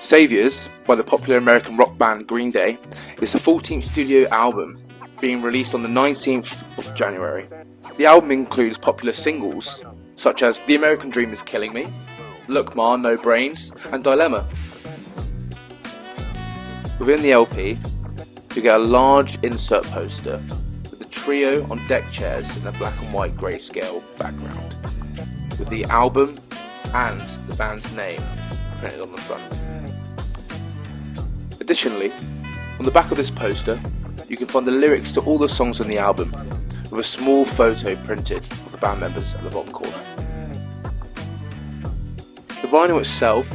Saviours, by the popular American rock band Green Day, is the 14th studio album, being released on the 19th of January. The album includes popular singles such as The American Dream Is Killing Me, Look Ma, No Brains, and Dilemma. Within the LP, you get a large insert poster with the trio on deck chairs in a black and white grayscale background, with the album and the band's name printed on the front. Additionally, on the back of this poster, you can find the lyrics to all the songs on the album, with a small photo printed of the band members at the bottom corner. The vinyl itself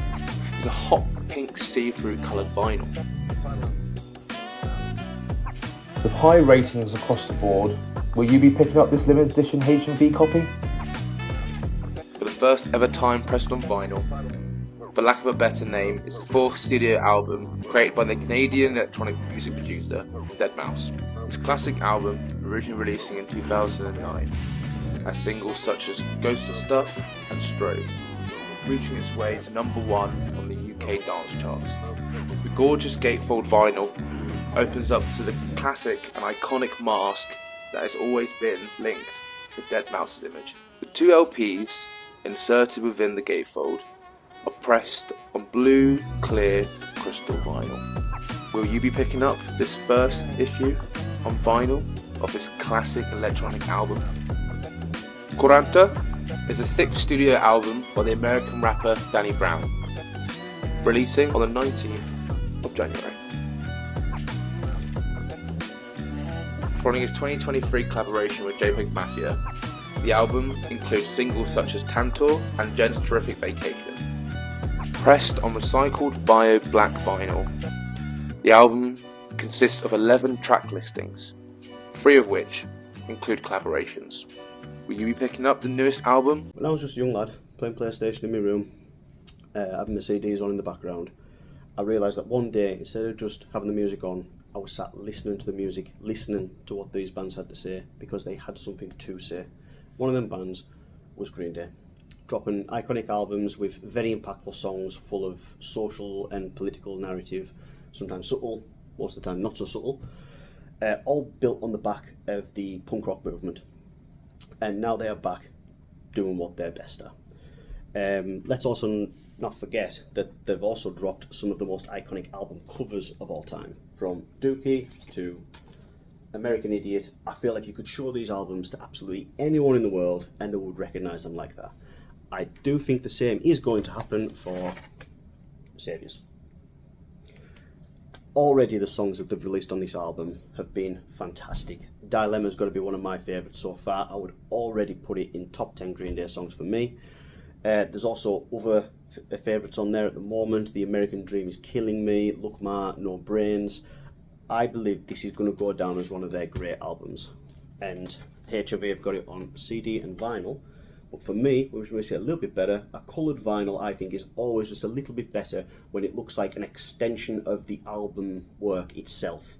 is a hot pink see-through coloured vinyl. With high ratings across the board, will you be picking up this limited edition H&V copy? For the first ever time pressed on vinyl, for lack of a better name, it's the fourth studio album created by the Canadian electronic music producer deadmau5. This classic album, originally releasing in 2009, has singles such as Ghost of Stuff and Strobe, reaching its way to number 1 on the UK dance charts. The gorgeous gatefold vinyl opens up to the classic and iconic mask that has always been linked to deadmau5's image. The two LPs, inserted within the gatefold, are pressed on blue, clear, crystal vinyl. Will you be picking up this first issue on vinyl of this classic electronic album? Quaranta is the 6th studio album by the American rapper Danny Brown, releasing on the 19th of January. Following his 2023 collaboration with JPEG Mafia, the album includes singles such as Tantor and Jen's Terrific Vacation. Pressed on recycled bio black vinyl, the album consists of 11 track listings, 3 of which include collaborations. Will you be picking up the newest album? When I was just a young lad, playing PlayStation in my room, having my CDs on in the background, I realised that one day, instead of just having the music on, I was sat listening to the music, listening to what these bands had to say, because they had something to say. One of them bands was Green Day, dropping iconic albums with very impactful songs full of social and political narrative, sometimes subtle, most of the time not so subtle, all built on the back of the punk rock movement. And now they are back doing what they're best at. Let's also not forget that they've also dropped some of the most iconic album covers of all time, from Dookie to American Idiot. I feel like you could show these albums to absolutely anyone in the world and they would recognise them like that. I do think the same is going to happen for Saviours. Already the songs that they've released on this album have been fantastic. Dilemma's got to be one of my favourites so far. I would already put it in top 10 Green Day songs for me. There's also other favourites on there at the moment. The American Dream Is Killing Me, Look Ma, No Brains. I believe this is going to go down as one of their great albums. And H&V have got it on CD and vinyl. But for me, which makes it a little bit better, a coloured vinyl I think is always just a little bit better when it looks like an extension of the album work itself.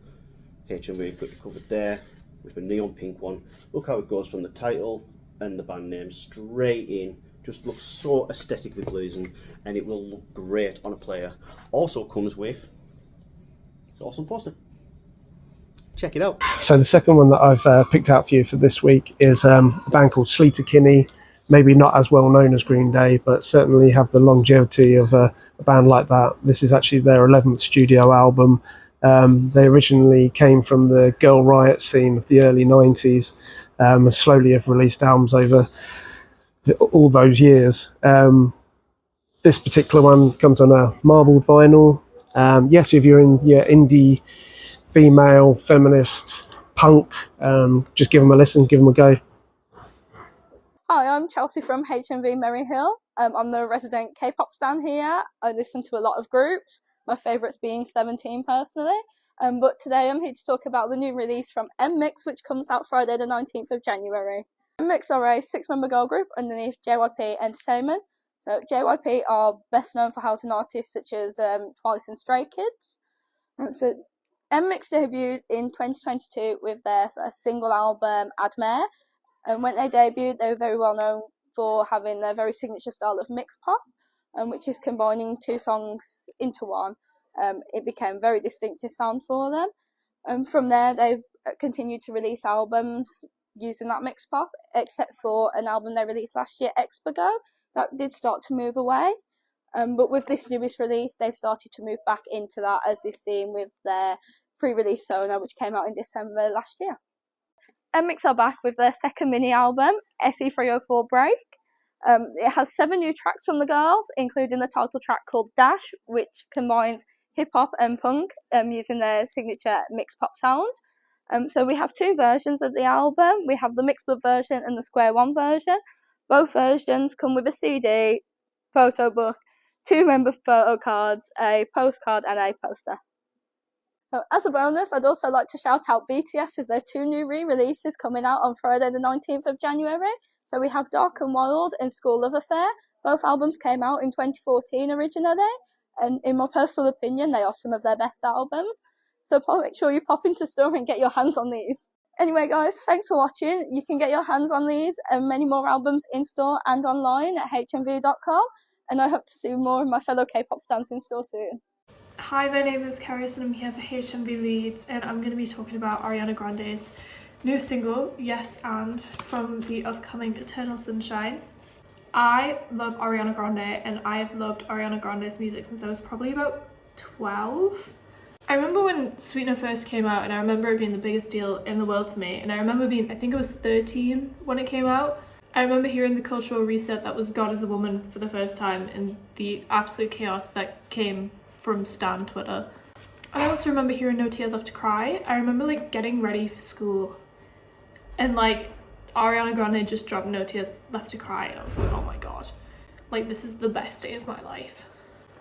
H&V have got it covered there with a neon pink one. Look how it goes from the title and the band name straight in. Just looks so aesthetically pleasing, and it will look great on a player. Also comes with this awesome poster. Check it out. So the second one that I've picked out for you for this week is a band called Sleater-Kinney. Maybe not as well known as Green Day, but certainly have the longevity of a band like that. This is actually their 11th studio album. They originally came from the Girl Riot scene of the early 90s, and slowly have released albums over all those years. This particular one comes on a marbled vinyl. Yes, if you're in your indie, female, feminist, punk, just give them a listen, give them a go. Hi, I'm Chelsea from H&V Merry Hill. I'm the resident K-pop stan here. I listen to a lot of groups, my favourites being 17 personally. But today I'm here to talk about the new release from NMIXX, which comes out Friday the 19th of January. NMIXX are a 6-member girl group underneath JYP Entertainment. So JYP are best known for housing artists such as Twice and Stray Kids. So NMIXX debuted in 2022 with their first single album, Admire. And when they debuted, they were very well known for having their very signature style of mix pop. which is combining two songs into one. It became a very distinctive sound for them. From there, they've continued to release albums using that mix pop, except for an album they released last year, Expago, that did start to move away. But with this newest release, they've started to move back into that, as is seen with their pre-release Sona, which came out in December last year. NMIXX are back with their second mini album, FE304 Break. It has 7 new tracks from the girls, including the title track called Dash, which combines hip-hop and punk using their signature mix pop sound. So we have 2 versions of the album. We have the Mixed Blood version and the Square One version. Both versions come with a CD, photo book, 2 member photo cards, a postcard and a poster. As a bonus, I'd also like to shout out BTS with their 2 new re-releases coming out on Friday the 19th of January. So we have Dark and Wild and School Love Affair. Both albums came out in 2014 originally, and in my personal opinion, they are some of their best albums. So make sure you pop into store and get your hands on these. Anyway guys, thanks for watching. You can get your hands on these and many more albums in store and online at hmv.com, and I hope to see more of my fellow K-pop stans in store soon. Hi, my name is Karis and I'm here for HMV Leeds, and I'm going to be talking about Ariana Grande's new single, Yes And, from the upcoming Eternal Sunshine. I love Ariana Grande, and I have loved Ariana Grande's music since I was probably about 12. I remember when Sweetener first came out, and I remember it being the biggest deal in the world to me, and I remember being, I think I was 13 when it came out. I remember hearing the cultural reset that was God as a Woman for the first time, and the absolute chaos that came from Stan Twitter. And I also remember hearing No Tears Left to Cry. I remember like getting ready for school, and like Ariana Grande just dropped No Tears Left to Cry, and I was like, oh my god, like this is the best day of my life.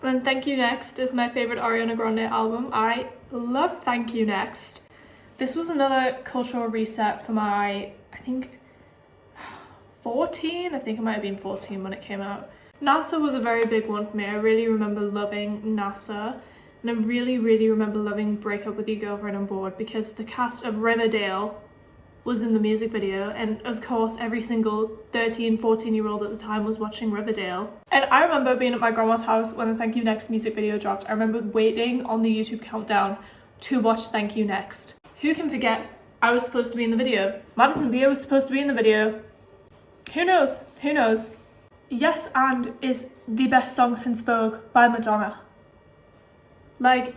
And then Thank You Next is my favorite Ariana Grande album. I love Thank You Next. This was another cultural reset for my, I think 14? I think it might have been 14 when it came out. NASA was a very big one for me. I really remember loving NASA, and I really remember loving Break Up With Your Girlfriend on Board, because the cast of Riverdale was in the music video, and of course every single 13-14-year-old at the time was watching Riverdale. And I remember being at my grandma's house when the Thank You Next music video dropped. I remember waiting on the YouTube countdown to watch Thank You Next. Who can forget I was supposed to be in the video? Madison Beer was supposed to be in the video. Who knows? Who knows? Yes And is the best song since Vogue by Madonna. Like,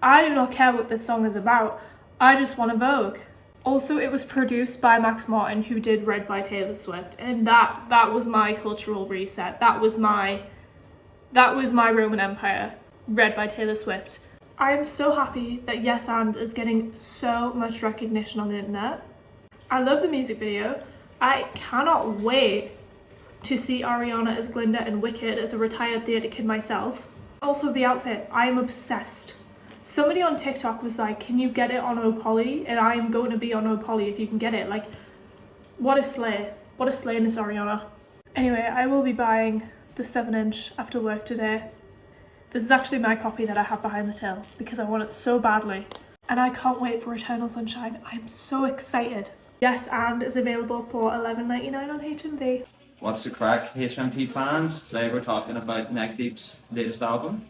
I do not care what this song is about. I just want a Vogue. Also, it was produced by Max Martin, who did Red by Taylor Swift, and that was my cultural reset. That was my Roman Empire. Red by Taylor Swift. I am so happy that Yes And is getting so much recognition on the internet. I love the music video. I cannot wait to see Ariana as Glinda and Wicked as a retired theatre kid myself. Also the outfit, I am obsessed. Somebody on TikTok was like, can you get it on Opoly? And I am going to be on Opoly if you can get it. Like, what a slay. What a slay, Miss Ariana. Anyway, I will be buying the 7-inch after work today. This is actually my copy that I have behind the till because I want it so badly. And I can't wait for Eternal Sunshine. I'm so excited. Yes And is available for $11.99 on HMV. What's the crack, HMP fans? Today we're talking about Neck Deep's latest album.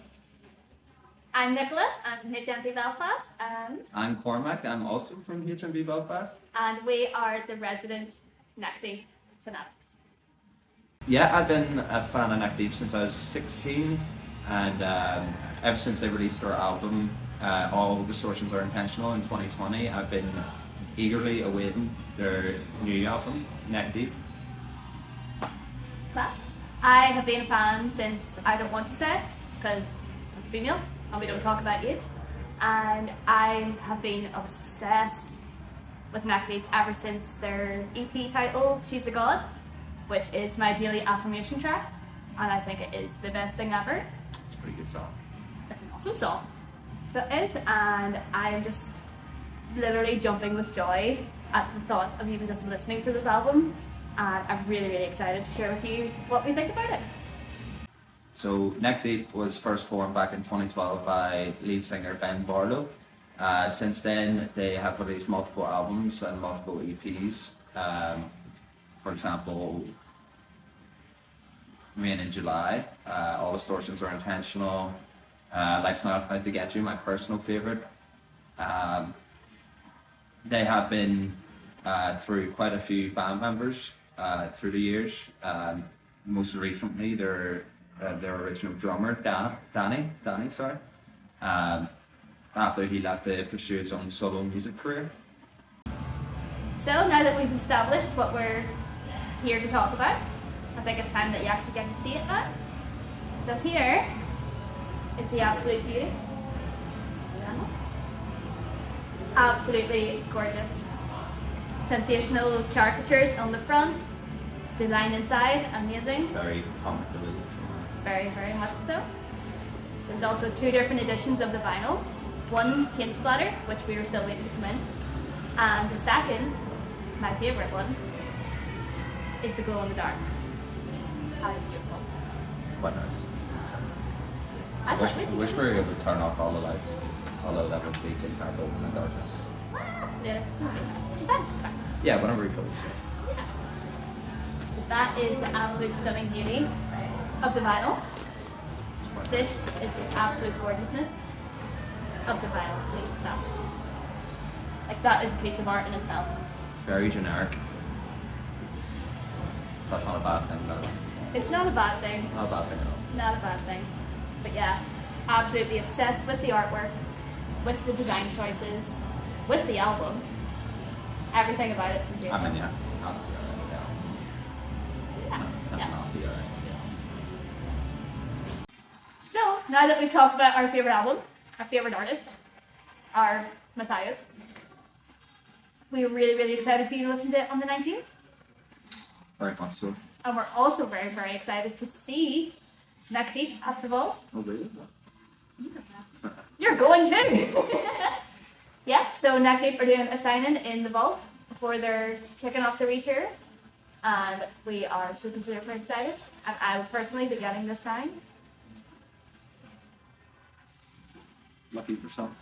I'm Nicola, I'm from HMV Belfast, and I'm Cormac, I'm also from HMV Belfast. And we are the resident Neck Deep fanatics. Yeah, I've been a fan of Neck Deep since I was 16, and ever since they released their album, All Distortions Are Intentional in 2020, I've been eagerly awaiting their new album, Neck Deep. Class. I have been a fan since I don't want to say, because I'm female and we don't talk about age, and I have been obsessed with Neck Deep ever since their EP title, She's a God, which is my daily affirmation track, and I think it is the best thing ever. It's a pretty good song. It's an awesome song. So it is, and I'm just literally jumping with joy at the thought of even just listening to this album, and I'm really excited to share with you what we think about it. So Neck Deep was first formed back in 2012 by lead singer Ben Barlow. Since then they have released multiple albums and multiple EPs. For example, remain in July. All distortions are intentional. Life's Not Out to Get You, my personal favourite. They have been through quite a few band members through the years. Most recently, their original drummer, Danny, after he left to pursue his own solo music career. So now that we've established what we're here to talk about, I think it's time that you actually get to see it now. So here is the absolute beauty. Absolutely gorgeous. Sensational caricatures on the front, design inside, amazing. Very comfortable. Very, very much so. There's also 2 different editions of the vinyl. One paint splatter, which we were still waiting to come in, and the second, my favourite one, is the glow in the dark. How beautiful. It's quite nice. I wish we were able to turn off all the lights, although that would be terrible in the darkness. Yeah. Yeah, whenever we close. So that is the absolute stunning beauty of the vinyl. This is the absolute gorgeousness of the vinyl sleeve itself. Like, that is a piece of art in itself. Very generic. That's not a bad thing, though. It's not a bad thing. Not a bad thing at all. Not a bad thing. But yeah, absolutely obsessed with the artwork, with the design choices, with the album. Everything about it's amazing. I mean, yeah. So, now that we've talked about our favourite album, our favourite artist, our messiahs, we're really, really excited for you to listen to it on the 19th. Very much so. And we're also very, very excited to see NMIXX at the Vault. Oh, really? You're going to! Yeah, so NMIXX are doing a sign-in in the Vault before they're kicking off the retour. And we are super, super excited. And I will personally be getting this sign. Lucky for some.